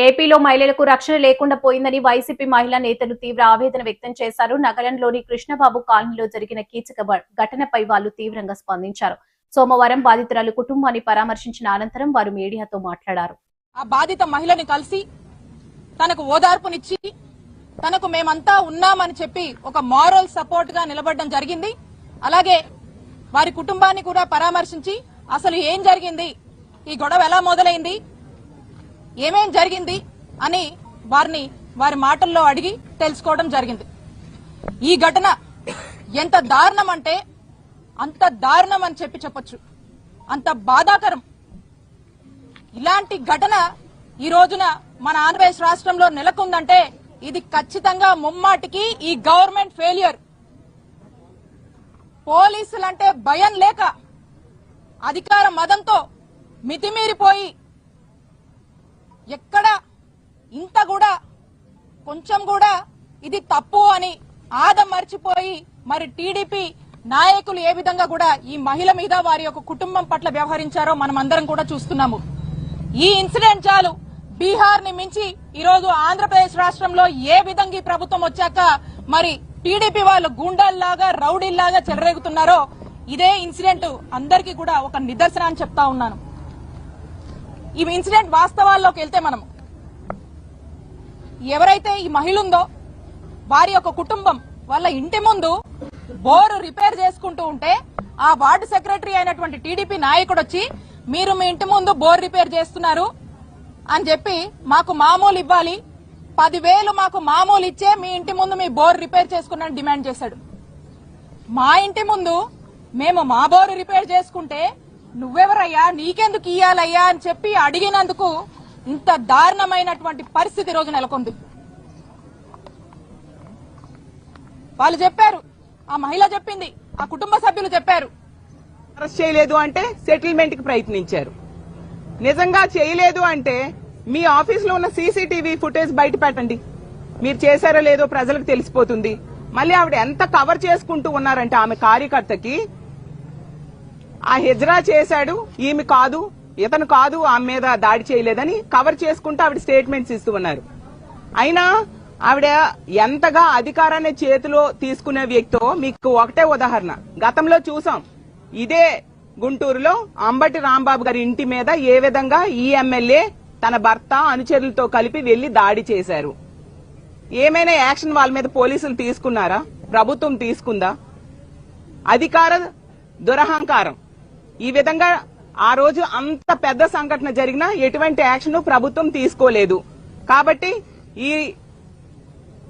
ఏపీలో మహిళలకు రక్షణ లేకుండా పోయిందని వైసీపీ మహిళా నేతలు తీవ్ర ఆవేదన వ్యక్తం చేశారు. నగరంలోని కృష్ణబాబు కాలనీలో జరిగిన కీచక ఘటనపై వారు తీవ్రంగా స్పందించారు. సోమవారం బాధితురాలు కుటుంబాన్ని పరామర్శించిన అనంతరం వారు మీడియాతో మాట్లాడారు. ఆ బాధిత మహిళని కలిసి తనకు ఓదార్పునిచ్చి తనకు మేమంతా ఉన్నామని చెప్పి ఒక మారల్ సపోర్ట్ గా నిలబడడం జరిగింది. అలాగే వారి కుటుంబాన్ని కూడా పరామర్శించి అసలు ఏం జరిగింది, ఈ గొడవ ఎలా మొదలైంది, ఏమేం జరిగింది అని వారి మాటల్లో అడిగి తెలుసుకోవడం జరిగింది. ఈ ఘటన ఎంత దారుణం అంటే అంత దారుణం అని చెప్పొచ్చు, అంత బాధాకరం. ఇలాంటి ఘటన ఈ రోజున మన ఆంధ్రప్రదేశ్ రాష్ట్రంలో నెలకొందంటే ఇది ఖచ్చితంగా ముమ్మాటికి ఈ గవర్నమెంట్ ఫెయిల్యూర్. పోలీసులంటే భయం లేక అధికార మదంతో మితిమీరిపోయి ఎక్కడ ఇంత కూడా కొంచెం కూడా ఇది తప్పు అని ఆదం మర్చిపోయి మరి టీడీపీ నాయకులు ఏ విధంగా కూడా ఈ మహిళ మీద వారి యొక్క కుటుంబం పట్ల వ్యవహరించారో మనం అందరం కూడా చూస్తున్నాము. ఈ ఇన్సిడెంట్ చాలు బీహార్ ని మించి ఈరోజు ఆంధ్రప్రదేశ్ రాష్ట్రంలో ఏ విధంగా ఈ ప్రభుత్వం వచ్చాక మరి టీడీపీ వాళ్ళు గూండాల్లాగా రౌడీల్లాగా చెలరేగుతున్నారో ఇదే ఇన్సిడెంట్ అందరికీ కూడా ఒక నిదర్శనం అని చెప్తా ఉన్నాను. ఈ ఇన్సిడెంట్ వాస్తవాల్లోకి వెళ్తే మనం ఎవరైతే ఈ మహిళ ఉందో వారి యొక్క కుటుంబం వాళ్ళ ఇంటి ముందు బోరు రిపేర్ చేసుకుంటూ ఉంటే ఆ వార్డు సెక్రటరీ అయినటువంటి టీడీపీ నాయకుడు వచ్చి మీరు మీ ఇంటి ముందు బోర్ రిపేర్ చేస్తున్నారు అని చెప్పి మాకు మామూలు ఇవ్వాలి, 10,000 మాకు మామూలు ఇచ్చే మీ ఇంటి ముందు మీ బోర్ రిపేర్ చేసుకున్నాను డిమాండ్ చేశాడు. మా ఇంటి ముందు మేము మా బోరు రిపేర్ చేసుకుంటే నువ్వెవరయ్యా, నీకెందుకు ఇయ్యాలయ్యా అని చెప్పి అడిగినందుకు ఇంత దారుణమైనటువంటి పరిస్థితి రోజు నెలకొంది. వాళ్ళు చెప్పారు, ఆ మహిళ చెప్పింది, ఆ కుటుంబ సభ్యులు చెప్పారు, అరెస్ట్ చేయలేదు అంటే సెటిల్మెంట్ కి ప్రయత్నించారు. నిజంగా చేయలేదు అంటే మీ ఆఫీస్ లో ఉన్న సీసీటీవీ ఫుటేజ్ బయట పెట్టండి, మీరు చేశారో లేదో ప్రజలకు తెలిసిపోతుంది. మళ్ళీ ఆవిడ ఎంత కవర్ చేసుకుంటూ ఉన్నారంటే ఆమె కార్యకర్తకి ఆ హిజ్రా చేశాడు, ఈమె కాదు, ఇతను కాదు, ఆమె మీద దాడి చేయలేదని కవర్ చేసుకుంటూ ఆవిడ స్టేట్మెంట్స్ ఇస్తూ ఉన్నారు. అయినా ఆవిడ ఎంతగా అధికారాన్ని చేతిలో తీసుకునే వ్యక్తో మీకు ఒకటే ఉదాహరణ గతంలో చూసాం. ఇదే గుంటూరులో అంబటి రాంబాబు గారి ఇంటి మీద ఏ విధంగా ఈ ఎమ్మెల్యే తన భర్త అనుచరులతో కలిపి వెళ్లి దాడి చేశారు. ఏమైనా యాక్షన్ వాళ్ళ మీద పోలీసులు తీసుకున్నారా? ప్రభుత్వం తీసుకుందా? అధికార దురహంకారం. ఈ విధంగా ఆ రోజు అంత పెద్ద సంఘటన జరిగినా ఎటువంటి యాక్షన్ ప్రభుత్వం తీసుకోలేదు. కాబట్టి ఈ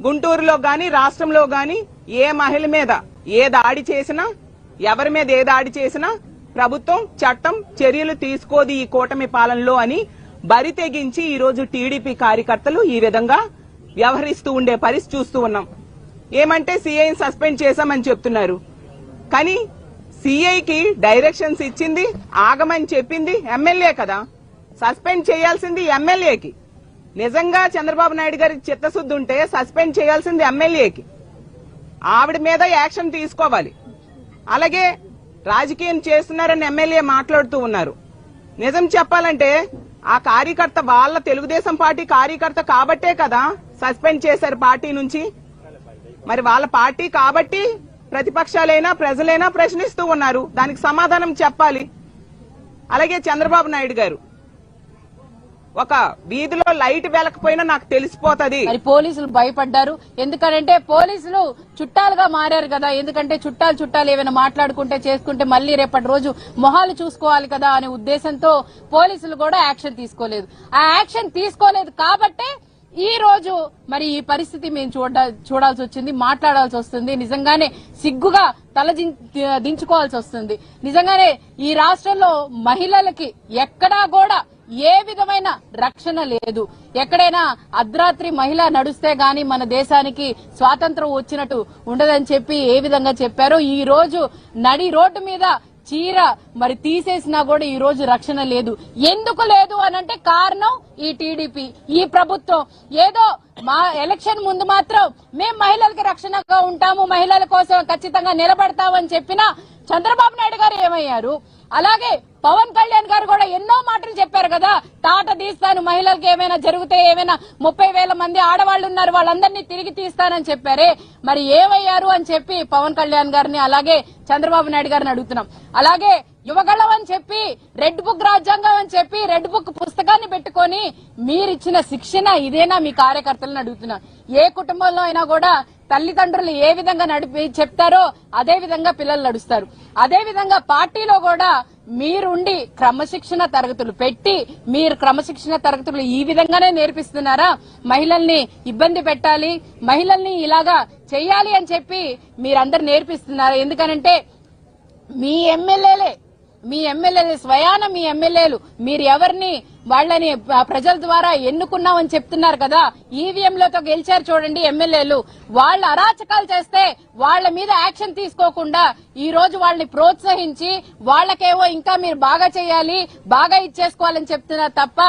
గుంటూరులో గాని రాష్ట్రంలో గాని ఏ మహిళ మీద ఏ దాడి చేసినా, ఎవరి మీద ఏ దాడి చేసినా ప్రభుత్వం చట్టం చర్యలు తీసుకోదు ఈ కూటమి పాలనలో అని బరి తెగించి ఈ రోజు టీడీపీ కార్యకర్తలు ఈ విధంగా వ్యవహరిస్తూ ఉండే పరిస్థితి చూస్తూ ఉన్నాం. ఏమంటే సీఐని సస్పెండ్ చేశామని చెప్తున్నారు, కానీ సీఐకి డైరెక్షన్స్ ఇచ్చింది, ఆగమని చెప్పింది ఎమ్మెల్యే కదా. సస్పెండ్ చేయాల్సింది ఎమ్మెల్యేకి. నిజంగా చంద్రబాబు నాయుడు గారికి చిత్తశుద్ధి ఉంటే సస్పెండ్ చేయాల్సింది ఎమ్మెల్యేకి. ఆవిడ మీద యాక్షన్ తీసుకోవాలి. అలాగే రాజకీయం చేస్తున్నారని ఎమ్మెల్యే మాట్లాడుతూ ఉన్నారు. నిజం చెప్పాలంటే ఆ కార్యకర్త వాళ్ళ తెలుగుదేశం పార్టీ కార్యకర్త కాబట్టే కదా సస్పెండ్ చేశారు పార్టీ నుంచి. మరి వాళ్ళ పార్టీ కాబట్టి ప్రతిపక్షాలైనా ప్రజలైనా ప్రశ్నిస్తూ ఉన్నారు, దానికి సమాధానం చెప్పాలి. అలాగే చంద్రబాబు నాయుడు గారు ఒక వీధిలో లైట్ వెలకపోయినా నాకు తెలిసిపోతుంది. మరి పోలీసులు భయపడ్డారు, ఎందుకంటే పోలీసులు చుట్టాలుగా మారారు కదా. ఎందుకంటే చుట్టాలు ఏమైనా మాట్లాడుకుంటే చేసుకుంటే మళ్లీ రేపటి రోజు మొహాలు చూసుకోవాలి కదా అనే ఉద్దేశంతో పోలీసులు కూడా యాక్షన్ తీసుకోలేదు. ఆ యాక్షన్ తీసుకోలేదు కాబట్టే ఈ రోజు మరి ఈ పరిస్థితి మేము చూడాల్సి వచ్చింది, మాట్లాడాల్సి వస్తుంది. నిజంగానే సిగ్గుగా తల దించుకోవాల్సి వస్తుంది. నిజంగానే ఈ రాష్ట్రంలో మహిళలకి ఎక్కడా కూడా ఏ విధమైన రక్షణ లేదు. ఎక్కడైనా అర్ధరాత్రి మహిళ నడుస్తే గాని మన దేశానికి స్వాతంత్రం వచ్చినట్టు ఉండదని చెప్పి ఏ విధంగా చెప్పారో ఈ రోజు నడి రోడ్డు మీద చీర మరి తీసేసినా కూడా ఈ రోజు రక్షణ లేదు. ఎందుకు లేదు అనంటే కారణం ఈ టీడీపీ, ఈ ప్రభుత్వం. ఏదో మా ఎలక్షన్ ముందు మాత్రం మేం మహిళలకి రక్షణగా ఉంటాము, మహిళల కోసం ఖచ్చితంగా నిలబడతామని చెప్పినా చంద్రబాబు నాయుడు గారు ఏమయ్యారు? అలాగే పవన్ కళ్యాణ్ గారు కూడా ఎన్నో మాటలు చెప్పారు కదా, తాట తీస్తాను, మహిళలకు ఏమైనా జరిగితే ఏమైనా 30,000 మంది ఆడవాళ్లు ఉన్నారు వాళ్ళందరినీ తిరిగి తీస్తానని చెప్పారే, మరి ఏమయ్యారు అని చెప్పి పవన్ కళ్యాణ్ గారిని అలాగే చంద్రబాబు నాయుడు గారిని అడుగుతున్నాం. అలాగే యువగళం అని చెప్పి, రెడ్ బుక్ రాజ్యాంగం అని చెప్పి, రెడ్ బుక్ పుస్తకాన్ని పెట్టుకొని మీరిచ్చిన శిక్షణ ఇదేనా మీ కార్యకర్తలను అడుగుతున్నా. ఏ కుటుంబంలో అయినా కూడా తల్లిదండ్రులు ఏ విధంగా నడిపి చెప్తారో అదే విధంగా పిల్లలు నడుస్తారు. అదే విధంగా పార్టీలో కూడా మీరుండి క్రమశిక్షణ తరగతులు పెట్టి, మీరు క్రమశిక్షణ తరగతులు ఈ విధంగానే నేర్పిస్తున్నారా? మహిళల్ని ఇబ్బంది పెట్టాలి, మహిళల్ని ఇలాగా చెయ్యాలి అని చెప్పి మీరందరు నేర్పిస్తున్నారా? ఎందుకనంటే మీ ఎమ్మెల్యేలే స్వయాన మీ ఎమ్మెల్యేలు మీరు ఎవరిని వాళ్ళని ప్రజల ద్వారా ఎన్నుకున్నామని చెప్తున్నారు కదా, ఈవీఎంలతో గెలిచారు చూడండి ఎమ్మెల్యేలు, వాళ్ళ అరాచకాలు చేస్తే వాళ్ళ మీద యాక్షన్ తీసుకోకుండా ఈ రోజు వాళ్ళని ప్రోత్సహించి వాళ్ళకేవో ఇంకా మీరు బాగా చేయాలి, బాగా ఇచ్చేసుకోవాలని చెప్తున్నారు తప్ప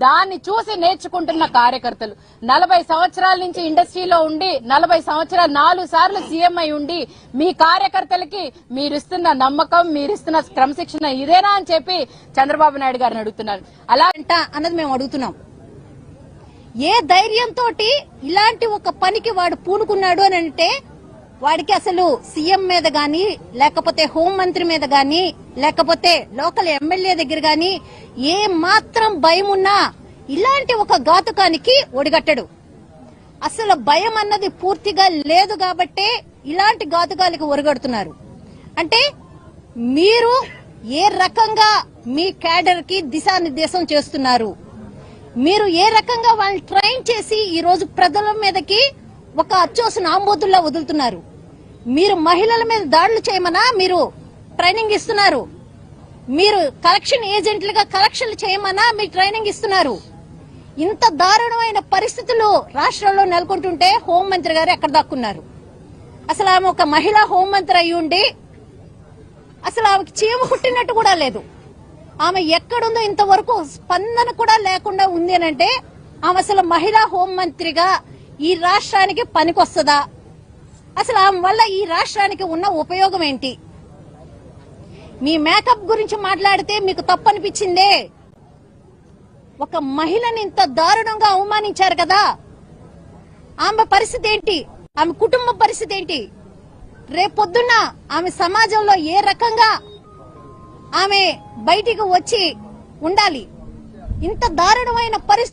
దాన్ని చూసి నేర్చుకుంటున్న కార్యకర్తలు 40 సంవత్సరాల నుంచి ఇండస్ట్రీలో ఉండి 40 సంవత్సరాలు 4 సార్లు సీఎం అయి ఉండి మీ కార్యకర్తలకి మీరిస్తున్న నమ్మకం, మీరిస్తున్న క్రమశిక్షణ ఇదేనా అని చెప్పి చంద్రబాబు నాయుడు గారిని అడుగుతున్నారు. అలా అన్నది మేము అడుగుతున్నాం. ఏ ధైర్యంతో ఇలాంటి ఒక పనికి వాడు పూనుకున్నాడు అని అంటే వాడికి అసలు సీఎం మీద గాని, లేకపోతే హోంమంత్రి మీద గాని, లేకపోతే లోకల్ ఎమ్మెల్యే దగ్గర గాని ఏ మాత్రం భయం ఉన్నా ఇలాంటి ఒక ఘాతుకానికి ఒడిగట్టడు. అసలు భయం అన్నది పూర్తిగా లేదు కాబట్టే ఇలాంటి ఘాతుకాలకి ఒరిగడుతున్నారు. అంటే మీరు ఏ రకంగా మీ క్యాడర్ కి దిశానిర్దేశం చేస్తున్నారు, మీరు ఏ రకంగా వాళ్ళని ట్రైన్ చేసి ఈ రోజు ప్రజల మీదకి ఒక అచ్చోసిన ఆంబోతుల్లా వదులుతున్నారు. మీరు మహిళల మీద దాడులు చేయమనా మీరు ట్రైనింగ్ ఇస్తున్నారు, మీరు కలెక్షన్ ఏజెంట్లుగా కలెక్షన్లు చేయమనా మీరు ట్రైనింగ్ ఇస్తున్నారు. ఇంత దారుణమైన పరిస్థితులు రాష్ట్రంలో నెలకొంటుంటే హోంమంత్రి గారు ఎక్కడ దాక్కున్నారు? అసలు ఆమె ఒక మహిళా హోంమంత్రి అయి ఉండి అసలు ఆమెకి చీమ కుట్టినట్టు కూడా లేదు. ఆమె ఎక్కడుందో ఇంతవరకు స్పందన కూడా లేకుండా ఉంది అని అంటే ఆమె అసలు మహిళా హోంమంత్రిగా ఈ రాష్ట్రానికి పనికొస్తుందా? అసలు ఆమె వల్ల ఈ రాష్ట్రానికి ఉన్న ఉపయోగం ఏంటి? మీ మేకప్ గురించి మాట్లాడితే మీకు తప్పనిపించిందే. ఒక మహిళని ఇంత దారుణంగా అవమానించారు కదా, ఆమె పరిస్థితి ఏంటి? ఆమె కుటుంబ పరిస్థితి ఏంటి? రేపొద్దున్న ఆమె సమాజంలో ఏ రకంగా ఆమె బయటికి వచ్చి ఉండాలి? ఇంత దారుణమైన పరిస్థితి